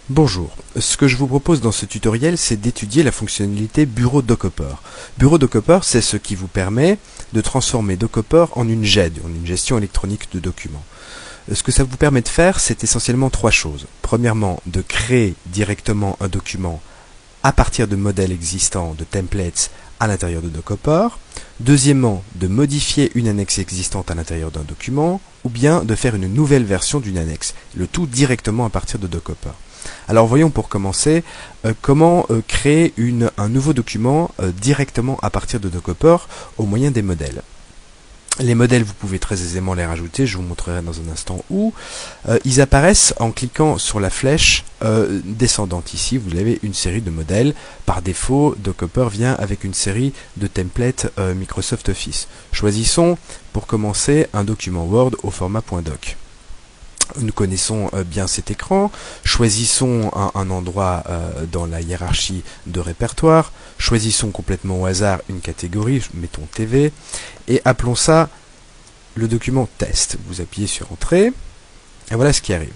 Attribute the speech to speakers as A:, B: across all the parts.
A: Bonjour, ce que je vous propose dans ce tutoriel, c'est d'étudier la fonctionnalité Bureau Dockhopper. Bureau Dockhopper, c'est ce qui vous permet de transformer Dockhopper en une GED, en une gestion électronique de documents. Ce que ça vous permet de faire, c'est essentiellement trois choses. Premièrement, de créer directement un document à partir de modèles existants, de templates à l'intérieur de Dockhopper. Deuxièmement, de modifier une annexe existante à l'intérieur d'un document, ou bien de faire une nouvelle version d'une annexe, le tout directement à partir de Dockhopper. Alors voyons pour commencer comment créer un nouveau document directement à partir de Dockhopper au moyen des modèles. Les modèles, vous pouvez très aisément les rajouter, je vous montrerai dans un instant où. Ils apparaissent en cliquant sur la flèche descendante. Ici, vous avez une série de modèles. Par défaut, Dockhopper vient avec une série de templates Microsoft Office. Choisissons, pour commencer, un document Word au format .doc. Nous connaissons bien cet écran, choisissons un endroit dans la hiérarchie de répertoire, choisissons complètement au hasard une catégorie, mettons TV, et appelons ça le document test. Vous appuyez sur Entrée, et voilà ce qui arrive.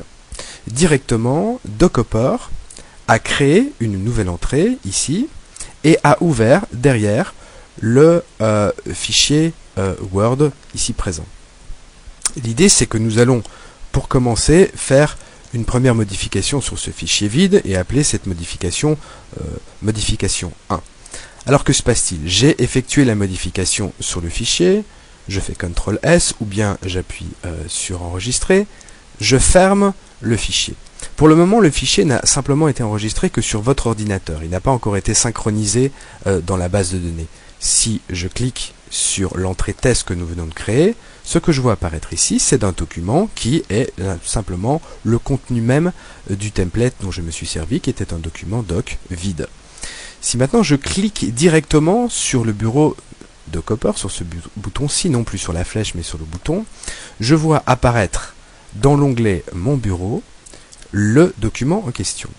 A: Directement, Dockhopper a créé une nouvelle entrée, ici, et a ouvert derrière le fichier Word, ici présent. L'idée, c'est que nous allons pour commencer, faire une première modification sur ce fichier vide et appeler cette modification modification 1. Alors que se passe-t-il? J'ai effectué la modification sur le fichier, je fais CTRL S ou bien j'appuie sur enregistrer, je ferme le fichier. Pour le moment, le fichier n'a simplement été enregistré que sur votre ordinateur. Il n'a pas encore été synchronisé dans la base de données. Si je clique sur l'entrée test que nous venons de créer, ce que je vois apparaître ici, c'est un document qui est simplement le contenu même du template dont je me suis servi, qui était un document doc vide. Si maintenant je clique directement sur le bureau Dockhopper, sur ce bouton-ci, non plus sur la flèche mais sur le bouton, je vois apparaître dans l'onglet Mon bureau le document en question.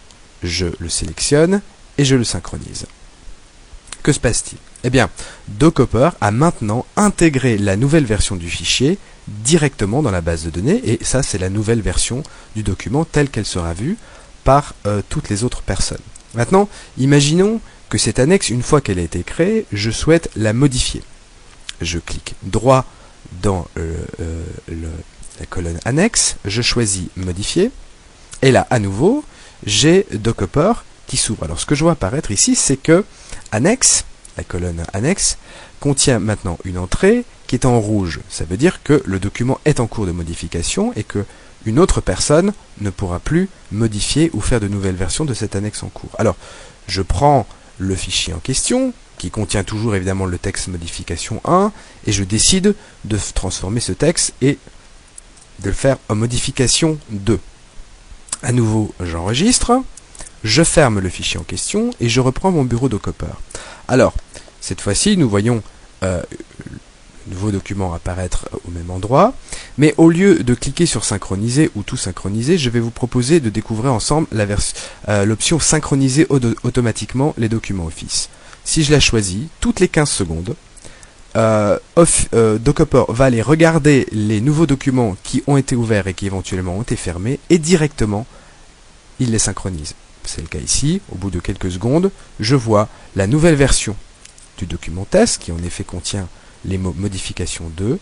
A: Je le sélectionne et je le synchronise. Que se passe-t-il? Eh bien, Dockhopper a maintenant intégré la nouvelle version du fichier directement dans la base de données, et ça c'est la nouvelle version du document telle qu'elle sera vue par toutes les autres personnes. Maintenant, imaginons que cette annexe, une fois qu'elle a été créée, je souhaite la modifier. Je clique droit dans la colonne annexe, je choisis modifier, et là à nouveau, j'ai Dockhopper qui s'ouvre. Alors ce que je vois apparaître ici, c'est que annexe, la colonne annexe, contient maintenant une entrée qui est en rouge. Ça veut dire que le document est en cours de modification et que une autre personne ne pourra plus modifier ou faire de nouvelles versions de cette annexe en cours. Alors, je prends le fichier en question, qui contient toujours évidemment le texte modification 1, et je décide de transformer ce texte et de le faire en modification 2. À nouveau, j'enregistre. Je ferme le fichier en question et je reprends mon bureau Dockhopper. Alors, cette fois-ci, nous voyons le nouveau document apparaître au même endroit, mais au lieu de cliquer sur synchroniser ou tout synchroniser, je vais vous proposer de découvrir ensemble l'option synchroniser automatiquement les documents Office. Si je la choisis, toutes les 15 secondes, Dockhopper va aller regarder les nouveaux documents qui ont été ouverts et qui éventuellement ont été fermés, et directement, il les synchronise. C'est le cas ici, au bout de quelques secondes, je vois la nouvelle version du document test, qui en effet contient les mots modification 2,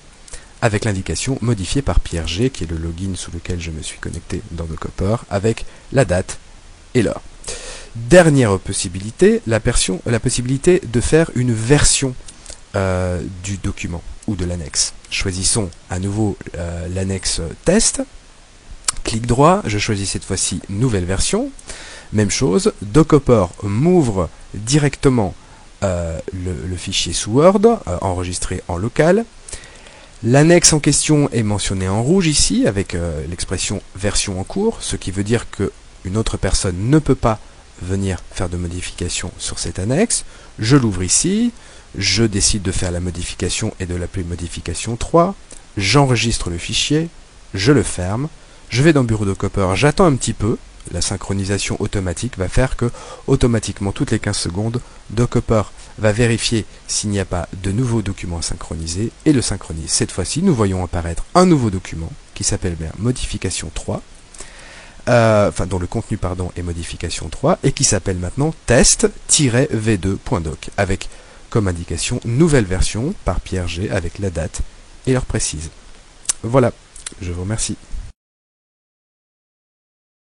A: avec l'indication modifié par Pierre G, qui est le login sous lequel je me suis connecté dans Dockhopper, avec la date et l'heure. Dernière possibilité, la possibilité de faire une version du document ou de l'annexe. Choisissons à nouveau l'annexe test, clic droit, je choisis cette fois-ci nouvelle version. Même chose, Dockhopper m'ouvre directement le fichier sous Word, enregistré en local. L'annexe en question est mentionnée en rouge ici, avec l'expression version en cours, ce qui veut dire qu'une autre personne ne peut pas venir faire de modification sur cette annexe. Je l'ouvre ici, je décide de faire la modification et de l'appeler modification 3, j'enregistre le fichier, je le ferme, je vais dans Bureau Dockhopper, j'attends un petit peu. La synchronisation automatique va faire que, automatiquement, toutes les 15 secondes, Dockhopper va vérifier s'il n'y a pas de nouveaux documents à synchroniser et le synchronise. Cette fois-ci, nous voyons apparaître un nouveau document qui s'appelle bien modification 3, enfin dont le contenu pardon est modification 3 et qui s'appelle maintenant test-v2.doc avec comme indication nouvelle version par Pierre G avec la date et l'heure précise. Voilà, je vous remercie.